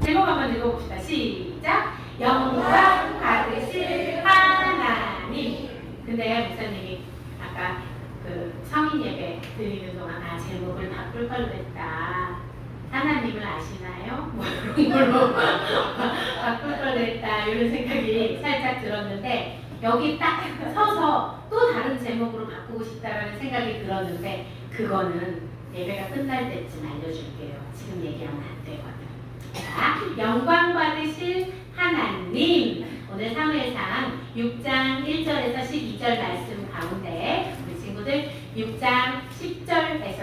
제목 한번 읽어봅시다. 시작! 영광 받으실 하나님. 근데 목사님이 아까 그 성인 예배 드리는 동안 제목을 바꿀 걸 그랬다. 하나님을 아시나요? 뭐 이런 걸로 바꿀 걸 그랬다. 이런 생각이 살짝 들었는데 여기 딱 서서 또 다른 제목으로 바꾸고 싶다라는 생각이 들었는데 그거는 예배가 끝날 때쯤 알려줄게요. 지금 얘기하면 안 되거든. 자, 영광 받으실 하나님. 오늘 사무엘상 6장 1절에서 12절 말씀 가운데 우리 친구들 6장 10절에서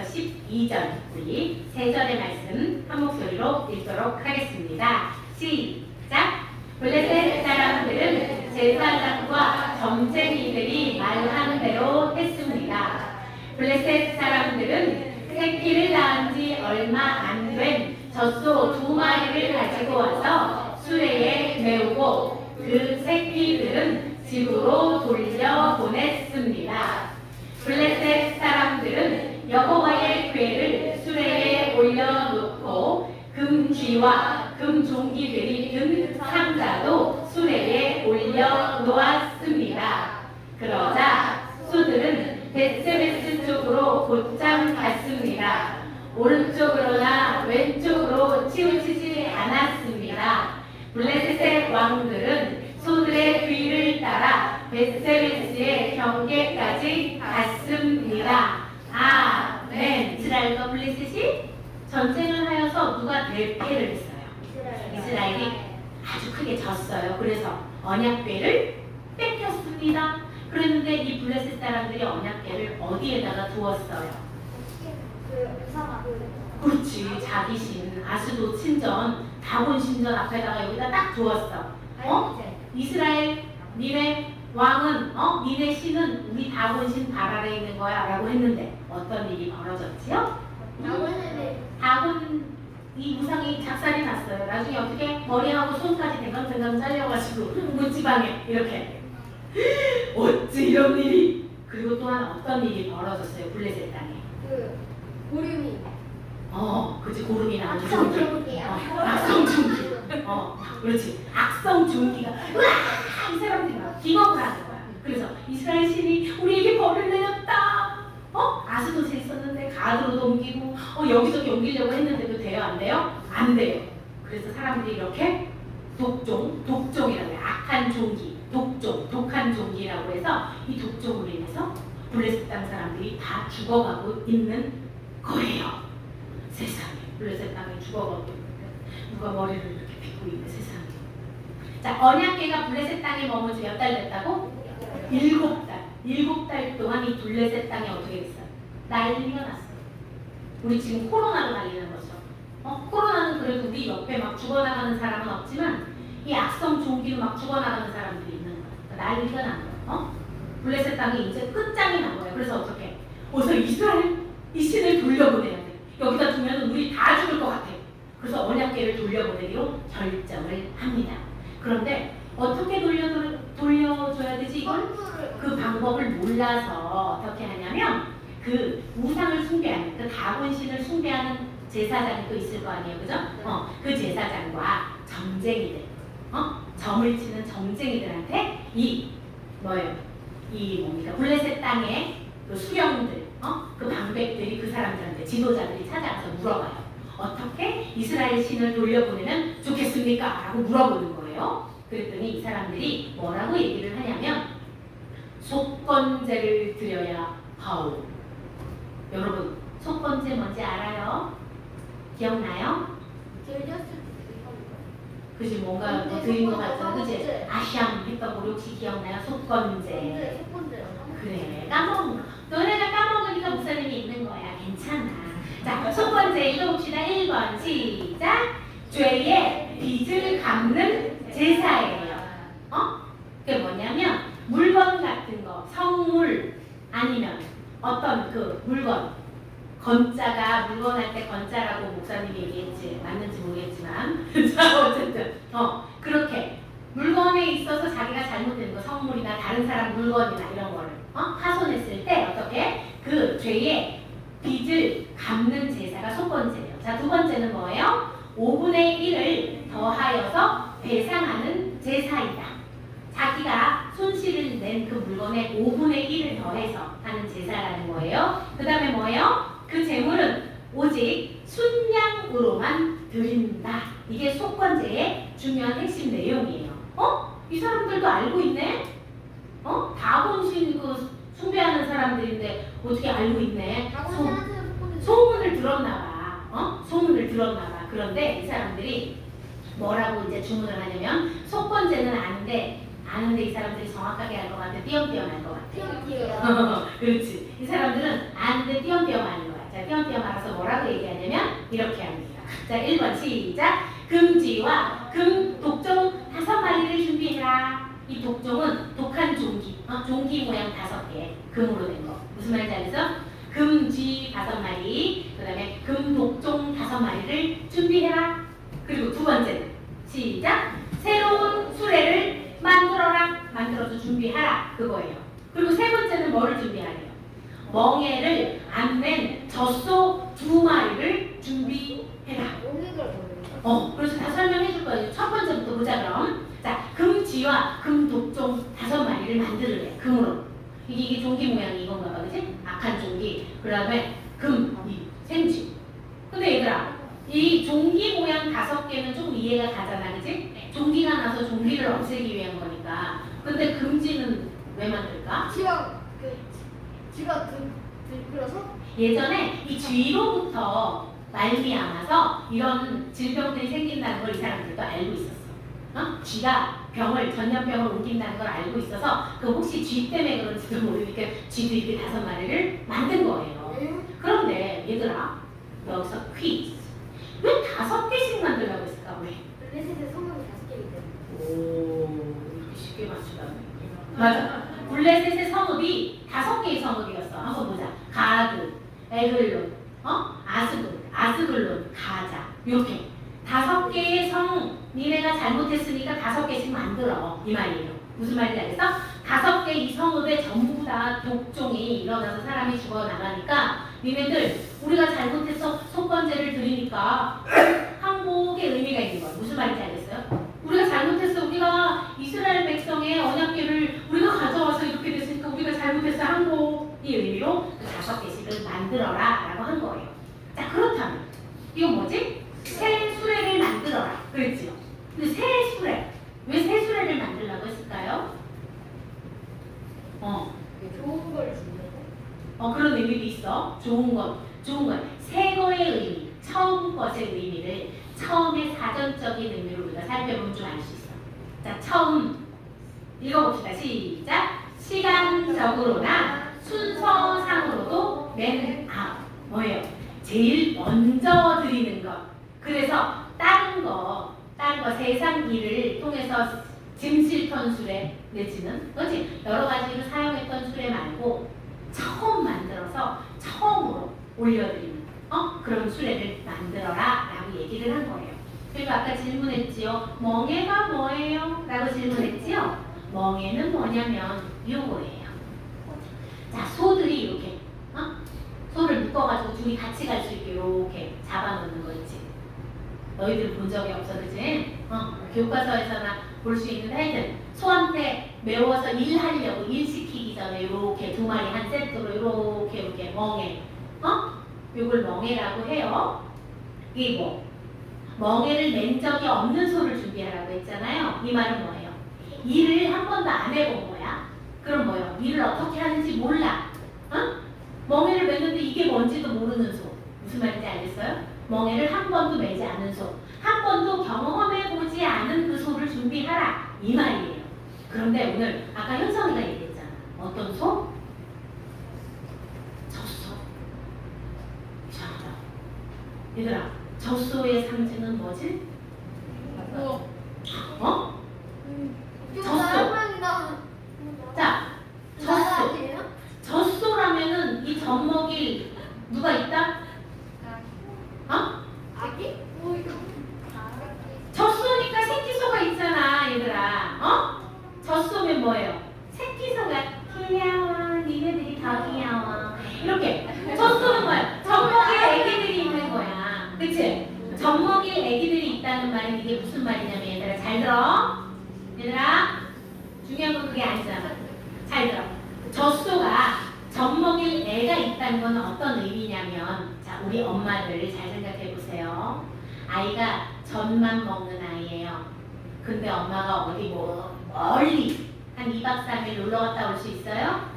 12절 우리 세 절의 말씀 한 목소리로 읽도록 하겠습니다. 시작! 블레셋 사람들은 제사장과 점쟁이들이 말하는 대로 했습니다. 블레셋 사람들은 새끼를 낳은 지 얼마 안 된 젖소 2마리를 가지고 와서 수레에 메우고 그 새끼들은 집으로 돌려보냈습니다. 블레셋 사람들은 여호와의 궤를 수레에 올려놓고 금쥐와 금종기들이 든 상자도 수레에 올려놓았습니다. 그러자 소들은 벳세메스 쪽으로 곧장 갔습니다. 오른쪽으로나 왼쪽으로 치우치지 않았습니다. 블레셋의 왕들은 소들의 뒤를 따라 벳세메스의 경계까지 갔습니다. 아멘. 이스라엘과 블레셋이 전쟁을 하여서 누가 대패를 했어요. 이스라엘이 아주 크게 졌어요. 그래서 언약궤를 뺏겼습니다. 그랬는데 이 블레셋 사람들이 언약궤를 어디에다가 두었어요? 그렇지. 자기 신, 아스도 친전, 다곤 신전 앞에다가 여기다 딱 두었어. 이스라엘 니네 왕은 니네 신은 우리 다곤 신 발 아래에 있는 거야 라고 했는데 어떤 일이 벌어졌지요? 다곤 이 우상이 작살이 났어요. 나중에 어떻게 머리하고 손까지 대강대강 잘려가지고 문지방에 이렇게 어찌 이런 일이. 그리고 또한 어떤 일이 벌어졌어요. 블레셋 땅에 고름이 그치. 고름이 나는 악성 중기. 악성 중기. 그렇지. 악성 중기가 이 사람들이 막 기겁을 하는 거야. 그래서 이스라엘 신이 우리에게 벌을 내렸다. 아스돗에 있었는데 가드로 옮기고 여기저기 옮기려고 했는데도 돼요? 안 돼요? 안 돼요. 그래서 사람들이 이렇게 독종이라고 해요. 악한 종기, 독한 종기라고 해서 이 독종으로 인해서 블레셋 땅 사람들이 다 죽어가고 있는 거예요. 세상에. 블레셋 땅에 죽어가고 있는데 누가 머리를 이렇게 빗고 있는 세상에. 자, 언약궤가 블레셋 땅에 머문 지 몇 달 됐다고? 7달. 7달 동안 이 블레셋 땅에 어떻게 됐어요? 난리가 났어요. 우리 지금 코로나로 난리는 거죠. 코로나는 그래도 우리 옆에 막 죽어나가는 사람은 없지만 이 악성 종기로 막 죽어나가는 사람들이 있는 거예요. 그러니까 난리가 난 거예요. 블레셋 땅이 이제 끝장이 난 거예요. 그래서 어떻게? 어서 이스라엘 이 신을 돌려보내야 돼. 여기다 두면 우리 다 죽을 것 같아. 그래서 언약궤를 돌려보내기로 결정을 합니다. 그런데 어떻게 돌려줘야 되지? 이걸 그 방법을 몰라서 어떻게 하냐면 그 우상을 숭배하는 그 다곤 신을 숭배하는 제사장이 또 있을 거 아니에요, 그죠? 그 제사장과 점쟁이들, 점을 치는 점쟁이들한테 이 뭡니까? 블레셋 땅의 그 수령들, 그 방백들이 그 사람들한테 지도자들이 찾아가서 물어봐요. 어떻게 이스라엘 신을 돌려보내면 좋겠습니까? 라고 물어보는 거예요. 그랬더니 이 사람들이 뭐라고 얘기를 하냐면 속건제를 드려야 하오. 여러분, 속건제 뭔지 알아요? 기억나요? 그지? 뭔가 뭐 드린 것 같잖아. 그지? 아시암 했던 거 혹시 기억나요? 속건제. 그래, 까먹은 거. 너네가 까먹으니까 목사님이 있는 거야. 괜찮아. 자, 속건제 읽어봅시다. 1번 시작. 죄의 빚을 갚는 제사예요. 그게 뭐냐면 물건 같은 거, 성물 아니면 어떤 그 물건, 건자가 물건 할 때 건자라고 목사님이 얘기했지 맞는지 모르겠지만 자 어쨌든 그렇게 물건에 있어서 자기가 잘못된 거, 성물이나 다른 사람 물건이나 이런 거를 파손했을 때 어떻게 그 죄의 빚을 갚는 제사가 첫 번째예요. 자, 두 번째는 뭐예요? 5분의 1을 더하여서 배상하는 제사이다. 자기가 손실을 낸 그 물건에 5분의 1을 더해서 하는 제사라는 거예요. 그 다음에 뭐예요? 그 재물은 오직 순양으로만 드린다. 이게 속건제의 중요한 핵심 내용이에요. 이 사람들도 알고 있네? 다곤신 그 숭배하는 사람들인데 어떻게 알고 있네? 소문을 들었나 봐. 소문을 들었나 봐. 그런데 이 사람들이 뭐라고 이제 주문을 하냐면 속건제는 아는데 이 사람들이 정확하게 알 것 같아. 띄엄띄엄 알 것 같아. 그렇지. 이 사람들은 아는데 띄엄띄엄 아는 거야. 자, 띄엄띄엄 알아서 뭐라고 얘기하냐면 이렇게 합니다. 자, 1번 시작. 금쥐와 금 독종 5마리를 준비해라. 이 독종은 독한 종기, 종기 모양 5개, 금으로 된 거. 무슨 말인지 알겠어? 금쥐 5마리, 그 다음에 금독종 5마리를 준비해라. 그리고 두 번째는 시작. 새로운 수레를 만들어서 준비하라. 그거예요. 그리고 세 번째는 뭐를 준비하래요? 멍에를 안 낸 젖소 2마리를 준비해라. 그래서 다 설명해 줄 거예요. 첫 번째부터 보자 그럼. 자, 금쥐와 금독종 5마리를 만들래. 금으로. 이게 종기 모양이 이건가 봐, 그치? 악한 종기. 그 다음에 이 생쥐. 근데 얘들아, 이 종기 모양 5개는 조금 이해가 가잖아, 그치? 종기가 나서 종기를 없애기 위한 거니까. 근데 금쥐는 왜 만들까? 쥐가 들끓어서? 예전에 이 쥐로부터 말미암아서 이런 질병들이 생긴다는 걸 이 사람들도 알고 있었어. 쥐가 전염병을 옮긴다는 걸 알고 있어서 그 혹시 쥐 때문에 그런지도 모르니까 쥐도 이렇게 5마리를 만든 거예요. 그런데 얘들아, 여기서 퀴즈. 왜 5개씩 만들려고 했을까? 왜? 블레셋의 성명이 5개이기 때문에. 오, 이렇게 쉽게 맞추다니. 맞아. 블레셋의 성읍이 5개의 성읍이었어. 한번 보자. 가드, 에글론, 아스글론, 가자. 이렇게 5개의 성, 니네가 잘못했으니까 5개씩 만들어. 이 말이에요. 무슨 말인지 알겠어? 5개 이 성읍에 전부 다 독종이 일어나서 사람이 죽어나가니까 니네들 우리가 잘못해서 속건제를 드리니까 항복의 의미가 있는 거야. 무슨 말인지 알겠어요? 우리가 잘못했어. 우리가 이스라엘 백성의 언약궤를 우리가 가져와서 이렇게 됐으니까 우리가 잘못해서 항복의 의미로 그 5개씩을 만들어라 라고 한 거예요. 자, 그렇다면 이건 뭐지? 새 수레를 만들어라 그랬지요. 근데 새 수레, 왜 새 수레를 만들라고 했을까요? 좋은 걸 준다고? 그런 의미도 있어. 좋은 것. 새 거의 의미, 처음 것의 의미를 처음의 사전적인 의미로 우리가 살펴보면 좀 알 수 있어. 자, 처음 읽어봅시다. 시작. 시간적으로나 순서상으로도 맨 앞. 뭐예요? 제일 먼저 드리는 것. 그래서 다른 거 세상 일을 통해서 짐실턴 수레 내지는 그렇지 여러 가지로 사용했던 수레 말고 처음 만들어서 처음으로 올려드리는 그런 수레를 만들어라 라고 얘기를 한 거예요. 그리고 아까 질문했지요. 멍에가 뭐예요? 라고 질문했지요. 멍에는 뭐냐면 요거예요. 자, 소들이 이렇게 소를 묶어가지고 둘이 같이 갈 수 있게 이렇게 잡아놓는 거 있지. 너희들 본 적이 없어, 그지? 교과서에서나 볼 수 있는데 하여튼 소한테 매워서 일하려고 일시키기 전에 이렇게 2마리 한 세트로 이렇게 멍에 요걸 멍에라고 해요. 이게 뭐? 멍에를 낸 적이 없는 소를 준비하라고 했잖아요. 이 말은 뭐예요? 일을 한 번도 안 해본 거야. 그럼 뭐예요? 일을 어떻게 하는지 몰라. 멍에를 맸는데 이게 뭔지도 모르는 소. 무슨 말인지 알겠어요? 멍에를 한 번도 매지 않은 소. 한 번도 경험해보지 않은 그 소를 준비하라. 이 말이에요. 그런데 오늘 아까 현성이가 얘기했잖아. 어떤 소? 젖소. 이상하다. 얘들아, 젖소의 상징은 뭐지? 젖소. 자, 젖소. 젖소라면은 이 젖먹일 누가 있다? 아기? 젖소니까 새끼소가 있잖아, 얘들아. 젖소면 뭐예요? 새끼소가 귀여워, 니네들이 더 귀여워. 이렇게 젖소는 뭐야? 이게 무슨 말이냐면 얘들아 잘 들어. 얘들아 중요한 건 그게 아니잖아. 잘 들어. 젖소가 젖 먹일 애가 있다는 건 어떤 의미냐면, 자 우리 엄마들 잘 생각해 보세요. 아이가 젖만 먹는 아이예요. 근데 엄마가 어디 뭐 멀리 한 2박 3일 놀러 갔다 올 수 있어요?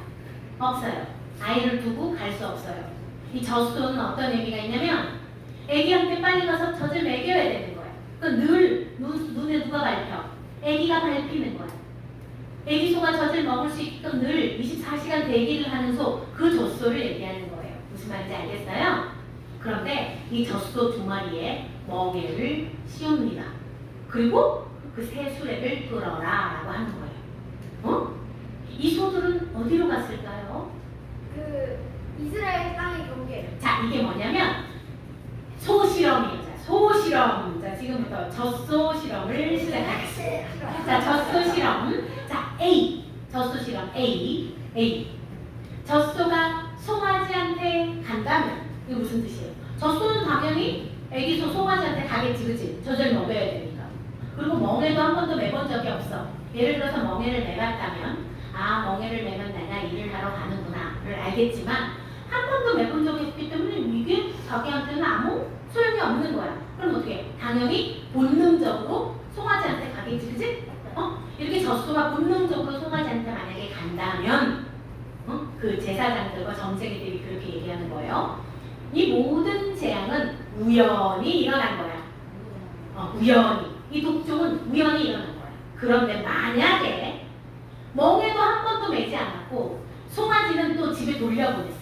없어요. 아이를 두고 갈 수 없어요. 이 젖소는 어떤 의미가 있냐면 애기한테 빨리 가서 젖을 먹여야 되는 거예요. 늘 눈에 누가 밟혀? 애기가 밟히는 거예요. 애기 소가 젖을 먹을 수 있게끔 늘 24시간 대기를 하는 소, 그 젖소를 얘기하는 거예요. 무슨 말인지 알겠어요? 그런데 이 젖소 두 마리에 멍에를 씌웁니다. 그리고 그 새수레를 끌어라 라고 하는 거예요. 이 소들은 어디로 갔을까요? 그 이스라엘 땅의 경계. 자, 이게 뭐냐면 소실험이에요. 자, 소실험. 자, 지금부터 젖소 실험을 시작하겠습니다. 자, 젖소 실험. 자, A. 젖소 실험 A. 젖소가 송아지한테 간다면 이게 무슨 뜻이에요? 젖소는 당연히 애기소 송아지한테 가겠지, 그치? 젖을 먹여야 되니까. 그리고 멍에도 한 번도 매본 적이 없어. 예를 들어서 멍에를 매봤다면, 아, 멍에를 매면 내가 일을 하러 가는구나를 알겠지만, 한 번도 매본 적이 없기 때문에 이게 자기한테는 아무 소용이 없는 거야. 그럼 어떻게 해? 당연히 본능적으로 송아지한테 가겠지, 그치? 이렇게 젖소가 본능적으로 송아지한테 만약에 간다면, 그 제사장들과 점쟁이들이 그렇게 얘기하는 거예요. 이 모든 재앙은 우연히 일어난 거야. 우연히. 이 독종은 우연히 일어난 거야. 그런데 만약에 멍에도 한 번도 매지 않았고 송아지는 또 집에 돌려보냈어.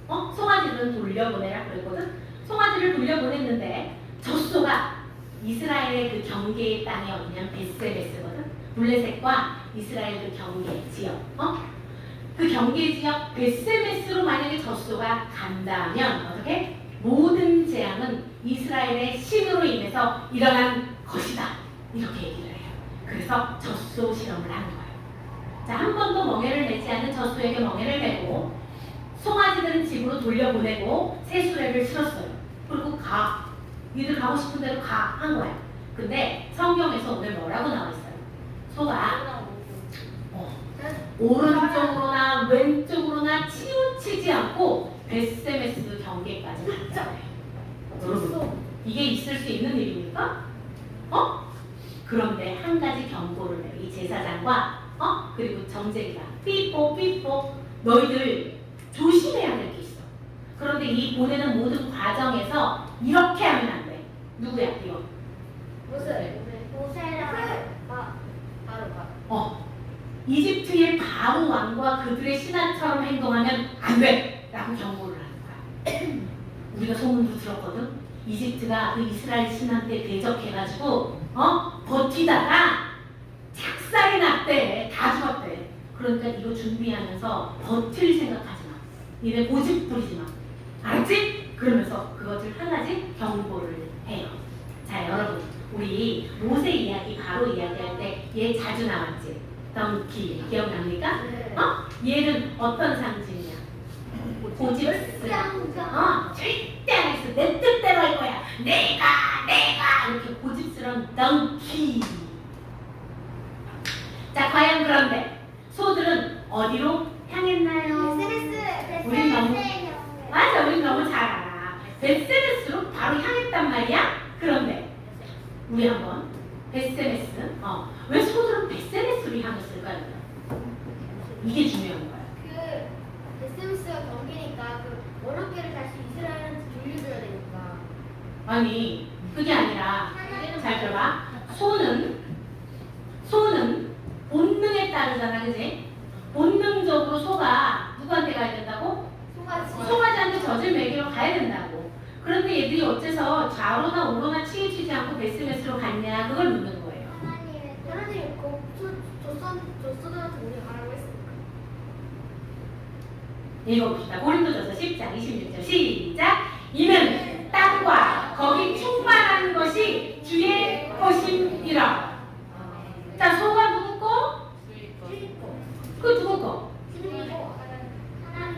송아지는 돌려보내라 그랬거든. 송아지를 돌려보냈는데 젖소가 이스라엘의 그 경계의 땅이 어디냐면 베스메스거든. 블레셋과 이스라엘 그 경계 지역. 그 경계 지역 베스메스로 만약에 젖소가 간다면 어떻게? 모든 재앙은 이스라엘의 신으로 인해서 일어난 것이다. 이렇게 얘기를 해요. 그래서 젖소 실험을 하는 거예요. 자, 한 번도 멍에를 매지 않은 젖소에게 멍에를 매고 송아지들은 집으로 돌려보내고 새수레를 실었어요. 그리고 가. 니들 가고 싶은 대로 가. 한 거야. 근데 성경에서 오늘 뭐라고 나와 있어요? 소가 오른쪽으로나 왼쪽으로나 치우치지 않고 베스메스 경계까지 갔다. 여러분, 이게 있을 수 있는 일입니까? 그런데 한 가지 경고를 해요. 이 제사장과 그리고 점쟁이가 삐뽀 너희들 조심해야 될 게 있어. 그런데 이 보내는 모든 과정에서 이렇게 하면 안 돼. 누구야 이거? 모세랑 바로. 이집트의 바로 왕과 그들의 신하처럼 행동하면 안 돼! 라고 경고를 하는 거야. 우리가 소문도 들었거든? 이집트가 그 이스라엘 신한테 대적해가지고 버티다가 작살이 났대. 다 죽었대. 그러니까 이거 준비하면서 버틸 생각하지 마. 니네 고집 부리지 마. 알았지? 그러면서 그것을 한 가지 경고를 해요. 자, 여러분, 우리 모세 이야기 바로 이야기할 때 얘 자주 나왔지? 덩키 기억납니까? 얘는 어떤 상징이야? 고집스러운. 절대 안 했어. 내 뜻대로 할 거야. 내가 이렇게 고집스러운 덩키. 자, 과연 그런데 소들은 어디로 향했나요? 우린 너무 잘 알아. 베스메스로 바로 향했단 말이야. 그런데 우리 한번 베스메스. 왜 소들은 베스메스로 향했을까요? 이게 중요한 거야. 그 베스메스가 경계니까 그 원어깨를 다시 이스라엘한테 돌려줘야 되니까. 아니, 그게 아니라 잘 들어봐. 소는 본능에 따르잖아, 그지? 본능적으로 소가 누구한테 가야 된다고? 송아지한테 젖을 먹이러 가야 된다고. 그런데 얘들이 어째서 좌로나 우로나 치우치지 않고 베스메스로 갔냐? 그걸 묻는 거예요. 하나님이 조선들한테 우리 가라고 했으니까. 읽어봅시다. 고린도전서 10장 26절 시작. 이는 땅과 거기 충만한 것이 주의 것임이라. 자, 소가 누구 거? 그 누구 거?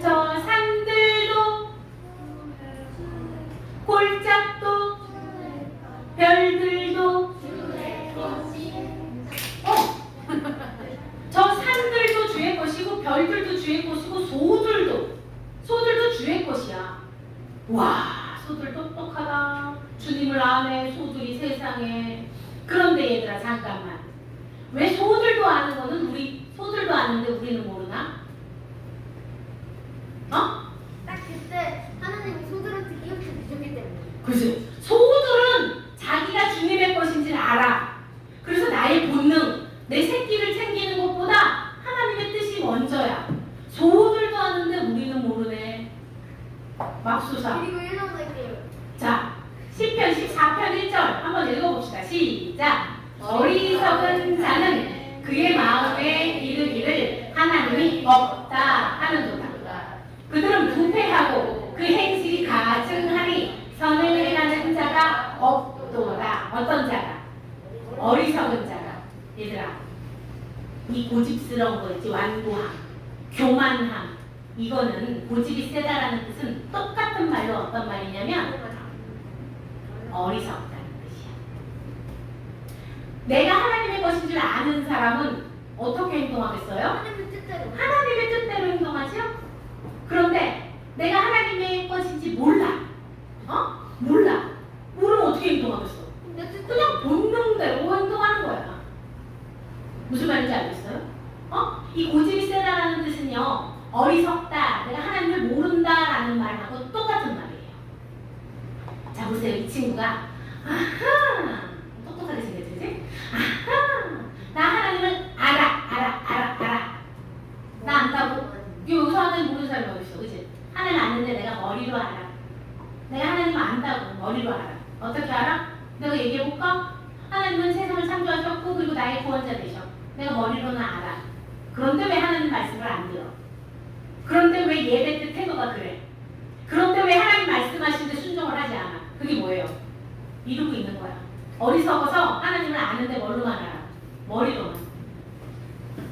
저 산들도 골짜도 별들도 와, 소들 똑똑하다. 주님을 아네, 소들이 세상에. 그런데 얘들아, 잠깐만. 왜 소들도 아는 거는 소들도 아는데 우리는 모르나? 어? 딱 그때 하나님이 소들한테 이렇게 주셨기 때문에. 그지? 소들은 자기가 주님의 것인지를 알아. 그래서 나의 본능, 내 새끼를 챙기는 것보다 하나님의 뜻이 먼저야. 소들도 아는데 우리는 모르네. 맙소사. 그리고 읽어볼게요. 자, 시편 14편 1절 한번 읽어봅시다. 시작. 어리석은 자는 그의 마음에 이르기를 하나님이 없다 하는도다. 그들은 부패하고 그 행실이 가증하니 선을 행하는 자가 없도다. 어떤 자가? 어리석은 자가. 얘들아, 이 고집스러운 거 있지, 완고함, 교만함, 이거는 고집이 세다라는 뜻은 똑같은 말로 어떤 말이냐면 어리석다는 뜻이야. 내가 하나님의 것인 줄 아는 사람은 어떻게 행동하겠어요? 하나님의 뜻대로. 하나님의 뜻대로 행동하죠? 그런데 내가 하나님의 것인지 몰라. 몰라. 모르면 어떻게 행동하겠어? 내 뜻대로. 그냥 본능대로 행동하는 거야. 무슨 말인지 알겠어요? 이 고집이 세다라는 뜻은요, 어리석다, 내가 하나님을 모른다라는 말하고 똑같은 말이에요. 자, 보세요. 이 친구가 아하, 똑똑하게 생겼지, 그치? 아하, 나 하나님을 알아. 나 안다고? 여기서 하나님 모르는 사람이 어디 있어, 그치? 하나님 아는데 내가 머리로 알아. 내가 하나님 안다고 머리로 알아. 어떻게 알아? 내가 얘기해볼까? 하나님은 세상을 창조하셨고 그리고 나의 구원자 되셔. 내가 머리로는 알아. 그런데 왜 하나님 말씀을 안 들어? 그런데 왜 예배 때 태도가 그래? 그런데 왜 하나님 말씀하시는데 순종을 하지 않아? 그게 뭐예요? 이러고 있는 거야. 어리석어서 하나님을 아는데 뭘로만 알아? 머리로만.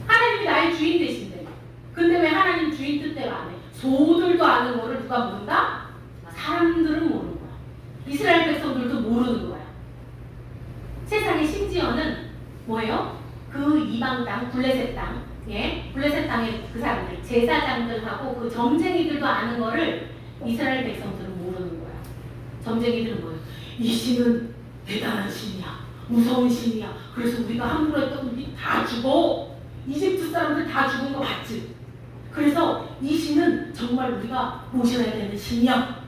하나님이 나의 주인 되신대. 근데 왜 하나님 주인 뜻대로 안 해? 소들도 아는 거를 누가 모른다? 사람들은 모르는 거야. 이스라엘 백성들도 모르는 거야. 세상에 심지어는 뭐예요? 그 이방 땅, 블레셋 땅, 블레셋 땅의 그 사람들, 제사장들하고 그 점쟁이들도 아는 거를 이스라엘 백성들은 모르는 거야. 점쟁이들은 뭐예요? 이 신은 대단한 신이야. 무서운 신이야. 그래서 우리가 함부로 했던 우리 다 죽어. 이집트 사람들 다 죽은 거 봤지? 그래서 이 신은 정말 우리가 모셔야 되는 신이야.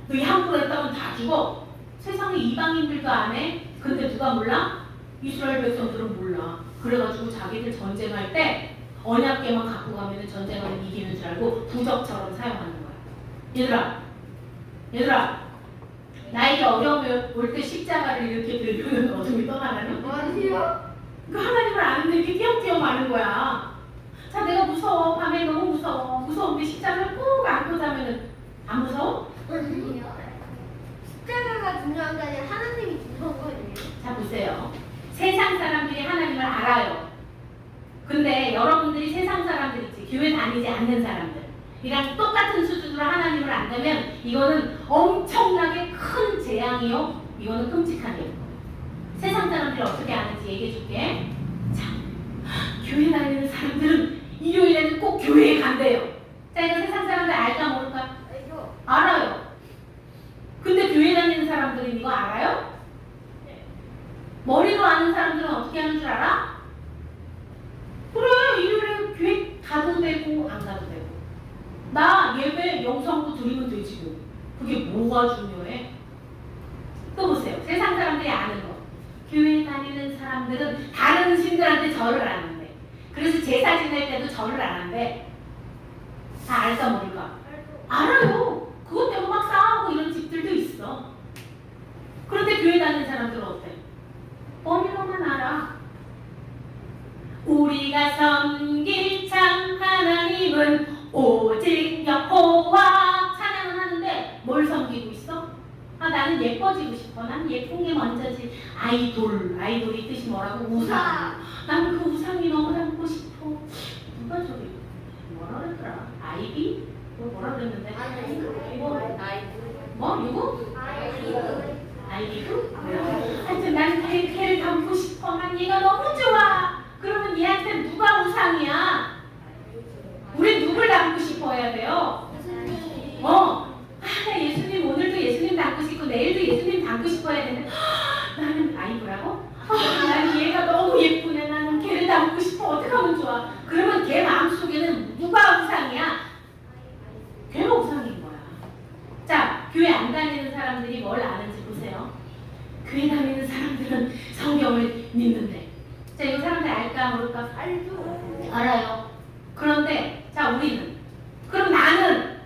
너희 함부로 했다면 다 죽어. 세상에 이방인들도 안 해. 근데 누가 몰라? 이스라엘 백성들은 몰라. 그래가지고 자기들 전쟁할 때 언약궤만 갖고 가면 전쟁을 이기는 줄 알고 부적처럼 사용하는 거야. 얘들아, 나에게 어려움이 올 때 십자가를 이렇게 들면 어둠이 떠나가는? 아니요. 그 하나님을 아는데 이렇게 띄엄띄엄 아는 거야. 자, 내가 무서워. 밤에 너무 무서워. 무서운데 십자가를 꼭 안고 자면은 안 무서워? 아니요. 십자가가 중요한 게 아니라 하나님이 중요한 거예요. 자, 보세요. 세상 사람들이 하나님을 알아요. 근데 여러분들이 세상 사람들이지, 교회 다니지 않는 사람들이랑 똑같은 수준으로 하나님을 안다면 이거는 엄청나게 큰 재앙이요. 이거는 끔찍한 일이에요. 세상 사람들이 어떻게 아는지 얘기해 줄게. 자, 교회 다니는 사람들은 일요일에는 꼭 교회에 간대요. 자, 이거 세상 사람들 알까 모를까? 알죠. 알아요. 근데 교회 다니는 사람들은 이거 알아요? 머리로 아는 사람들은 어떻게 하는 줄 알아? 그래, 일요일에 교회 가도 되고 안 가도 되고. 나 예배 영상도 드리면 되지 뭐. 그게 뭐가 중요해? 또 보세요. 세상 사람들이 아는 거. 교회 다니는 사람들은 다른 신들한테 절을 안 한대. 그래서 제사 지낼 때도 절을 안 한대. 다 알까 모를까? 알아요. 그것 때문에 막 싸우고 이런 집들도 있어. 그런데 교회 다니는 사람들은 어때? 머리로만 알아. 우리가 섬길 참 하나님은 오직 여호와 찬양을 하는데 뭘 섬기고 있어? 나는 예뻐지고 싶어. 난 예쁜 게 먼저지. 아이돌이 뜻이 뭐라고? 우상. 나는 그 우상이 너무 닮고 싶어. 누가 저기 뭐라 그랬더라? 아이비? 뭐라 그랬는데? 뭐? 누구? 아이비도? 하여튼 나는 걔를 닮고 싶어. 난 얘가 너무 좋아. 그러면 얘한테 누가 우상이야? 우리 누굴 닮고 싶어 해야 돼요? 예수님. 나 예수 내일도 예수님 닮고 싶어 해야 되는데 나는 아이브라고? 난 얘가 너무 예쁘네. 나는 걔를 닮고 싶어. 어떻게 하면 좋아? 그러면 걔 마음속에는 누가 우상이야? 걔가 우상인 거야. 자, 교회 안 다니는 사람들이 뭘 아는지 보세요. 교회 다니는 사람들은 성경을 믿는데, 자, 이 사람들 알까 모를까? 알아요. 그런데 자, 우리는, 그럼 나는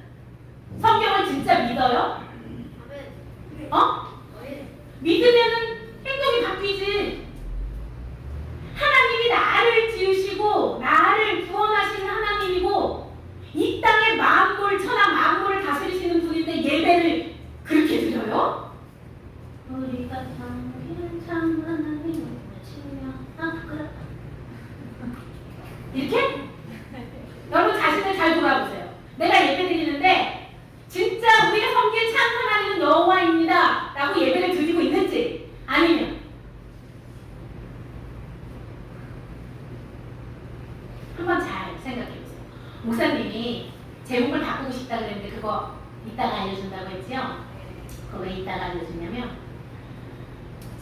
성경을 진짜 믿어요? 어? 믿으면은 행동이 바뀌지. 하나님이 나를 지으시고 나를 구원하시는 하나님이고 이 땅에 만물 천하 만물을 다스리시는 분인데 예배를 그렇게 드려요? 우리가 섬기는 참 하나님을 치며 부끄럽다. 이렇게? 여러분 자신을 잘 돌아보세요. 내가 예배 드리는데 진짜 우리가 섬길 참 하나님은 여호와입니다 라고 예배를 드리고 있는지, 아니면 한번 잘 생각해보세요. 목사님이 제목을 바꾸고 싶다 그랬는데 그거 이따가 알려준다고 했지요? 그거 왜 이따가 알려주냐면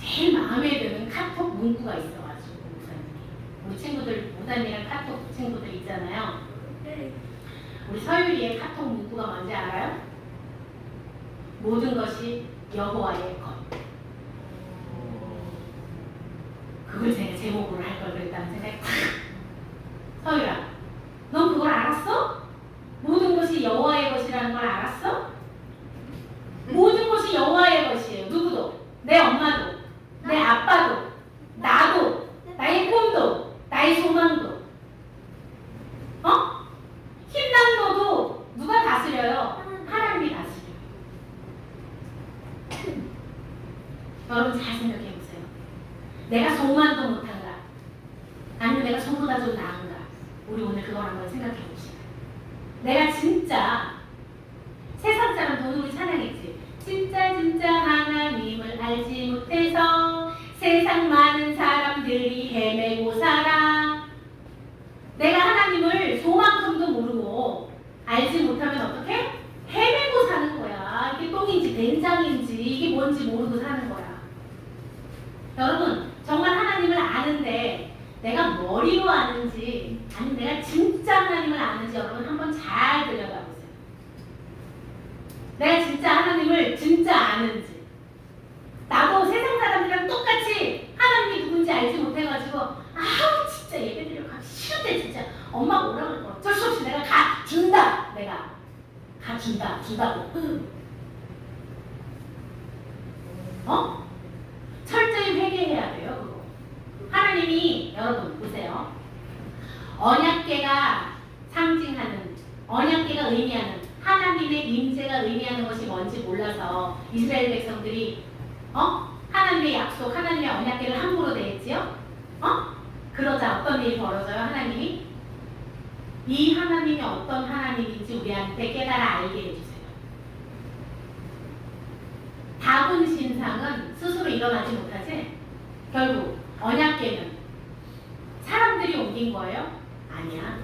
제일 마음에 드는 카톡 문구가 있어가지고, 목사님이, 우리 친구들, 목사님이랑 카톡 친구들 있잖아요. 우리 서유리의 카톡 문구가 뭔지 알아요? 모든 것이 여호와의 것. 그걸 제가 제목으로 할 걸 그랬다는 생각이 탁. 서유라, 넌 그걸 알았어? 모든 것이 여호와의 것이라는 걸 알았어? 모든 것이 여호와의 것이에요. 누구도, 내 엄마도, 내 아빠도, 나도, 나의 꿈도, 나의 소망도, 힘남도도 누가 다스려요? 하나님이 다스려요. 여러분 잘 생각해보세요. 내가 소망도 못한가? 아니면 내가 소보다 좀 나은가? 우리 오늘 그걸 한번 생각해봅시다. 내가 진짜, 세상 사람도 우리 찬양했지. 진짜 하나님을 알지 못해서 세상 많은 사람들이 헤매고 살아. 내가 하나님을 소만큼도 모르고 알지 못하면 어떻게? 헤매고 사는 거야. 이게 똥인지 된장인지 이게 뭔지 모르고 사는 거야. 여러분 정말 하나님을 아는데 내가 머리로 아는지 아니면 내가 진짜 하나님을 아는지 여러분 한번 잘 들여다보세요. 내가 진짜 하나님을 진짜 아는지. 나도 세상 사람들이랑 똑같이 하나님이 누군지 알지 못해가지고 아우 진짜 예배드리러 가기 싫은데 진짜 엄마 뭐라 그러고 어쩔 수 없이 내가 가준다. 내가 준다고. 철저히 회개해야 돼요. 그거. 하나님이 여러분 보세요. 언약궤가 상징하는, 언약궤가 의미하는 하나님의 임재가 의미하는 것이 뭔지 몰라서 이스라엘 백성들이 하나님의 약속, 하나님의 언약궤를 함부로 냈지요? 그러자 어떤 일이 벌어져요? 하나님이 이 하나님이 어떤 하나님인지 우리한테 깨달아 알게 해주세요. 다분 신상은 스스로 일어나지 못하지? 결국 언약궤는 사람들이 옮긴 거예요? 아니야.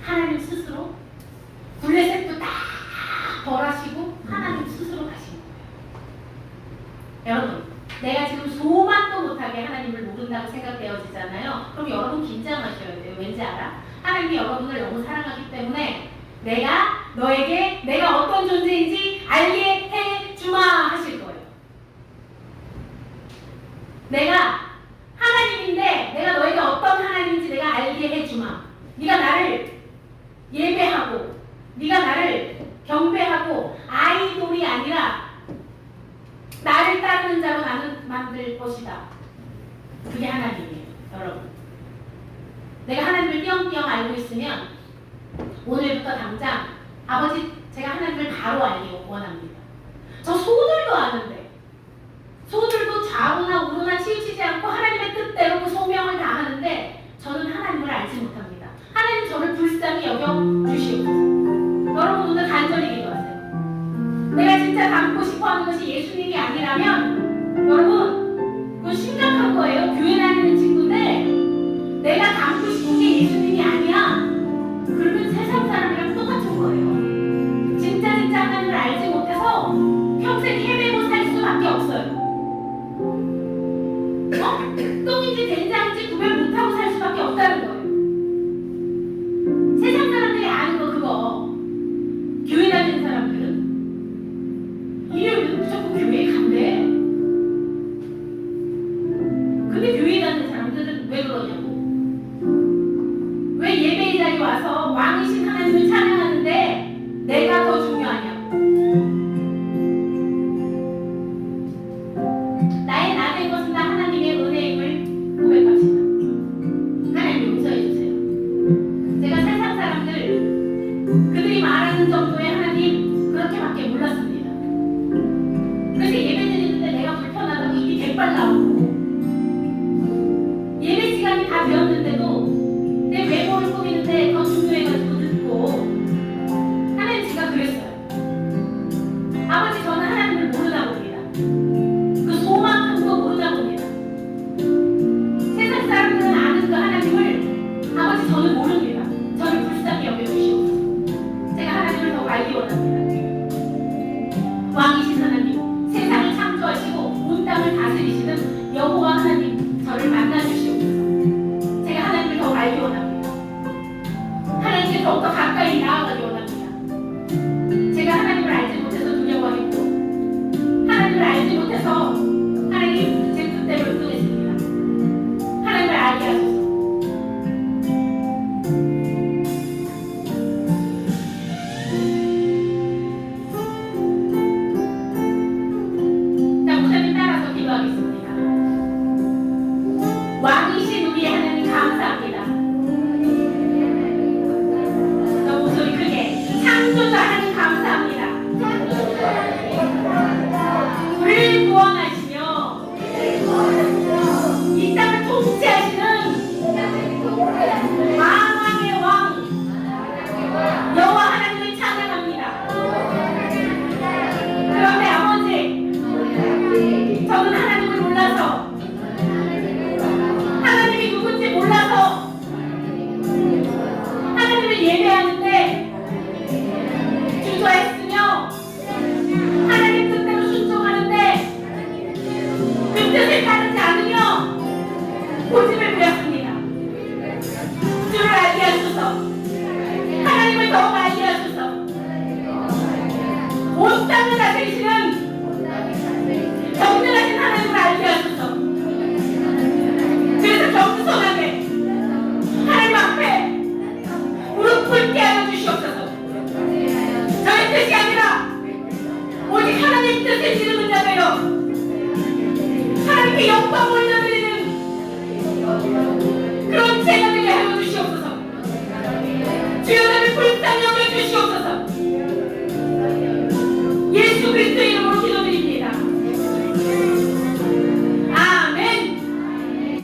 하나님 스스로 블레셋도 다 벌하시고 하나님 스스로 가신 거예요. 여러분, 내가 지금 소만도 못하게 하나님을 모른다고 생각되어지잖아요. 그럼 여러분 긴장하셔야 돼요. 왠지 알아? 하나님이 여러분을 너무 사랑하기 때문에 내가 너에게 내가 어떤 존재인지 알게 해주마 하실 거예요. 내가 하나님인데 내가 너에게 어떤 하나님인지 내가 알게 해주마. 네가 나를 예배하고 네가 나를 경배하고 아이돌이 아니라 나를 따르는 자로 나는 만들 것이다. 그게 하나님이에요. 여러분, 내가 하나님을 띄엄띄엄 알고 있으면 오늘부터 당장 아버지 제가 하나님을 바로 알기 원합니다. 저 소들도 아는데 소들도 좌우나 우로나 치우치지 않고 하나님의 뜻대로 그 소명을 다하는데 저는 하나님을 알지 못합니다. 하나님 저를 불쌍히 여겨주시옵소서. 여러분 오늘 간절히 기도하세요. 내가 진짜 닮고 싶어하는 것이 예수님이 아니라면 여러분 그건 심각한 거예요. 교회 다니는 친구인데 내가 닮고 싶은 게 예수님이 아니야. 그러면 세상 사람이랑 똑같은 거예요. 진짜 하나님을 알지 못해서 평생 헤매고 살 수밖에 똥인지 된장인지 구별 못하고 살 수밖에 없다는 거예요. 세상 사람들이 아는 거 그거. 교회 다니는 사람들은 일요일은 무조건 교회에 간대. 근데 교회 다니는 사람들은 왜 그러냐고. 왜 예배의 자리에 와서 왕이신 하나님을 찬양하는데 내가 더 중요하냐고. 나의 나 된 것은 다 하나님의 은혜임을 고백합시다. 하나님 용서해 주세요. 제가 세상 사람들 그들이 말하는 정도의 하나님 그렇게밖에 몰랐습니다. 그래서 예배 드리는데 내가 불편하다고 입이 백발 나오고 예배 시간이 다 되었는데도 내 외모를 꾸미는데 더 중요해가지고 듣고 하나님 제가 그랬어요. 아버지 저는 하나님을 모르나 봅니다. 그 소망함도 모르나 봅니다. 세상 사람들은 아는 그 하나님을 아버지 저는 모릅니다. 저를 불쌍히 여겨주시옵소서. 제가 하나님을 더 알기 원합니다. 왕이신 하나님, 세상을 창조하시고 온 땅을 다스리시는 여호와 하나님, 저를 만나주시옵소서. 제가 하나님을 더 알기 원합니다. 하나님께 더욱더 가까이 나아가기 원합니다. 제가 하나님을 알지 못해서 두려워했고 하나님을 알지 못해서 하나님 제 뜻대로 행동했습니다. 하나님을 알게 하소서. 자, 목사님 따라서 기도하겠습니다. 왕이신 우리 하나님 감사합니다. 너 목소리 크게. 창조자 하나님 감사합니다. 우리를 구원하시며 이 땅을 통치하시는 만왕의 왕 여호와 하나님을 찬양합니다. 그런데 아버지 저는 하나님을 몰라서 하나님이 누군지 몰라서 하나님을 예배하는데 주저했으며 하나님 뜻대로 순종하는데 그 뜻을 따르지 않으며 고집을 부렸습니다. 주를 알게 하소서. 하나님을 더욱 알게 하소서. 온 땅을 다스리시는 정결하신 하나님을 알게 하소서. 그래서 겸손하게 하나님 앞에 무릎 꿇게 하여 주시옵소서. 저의 뜻이 아니라 오직 하나님 뜻을 지르는 자들요 하나님께 영광을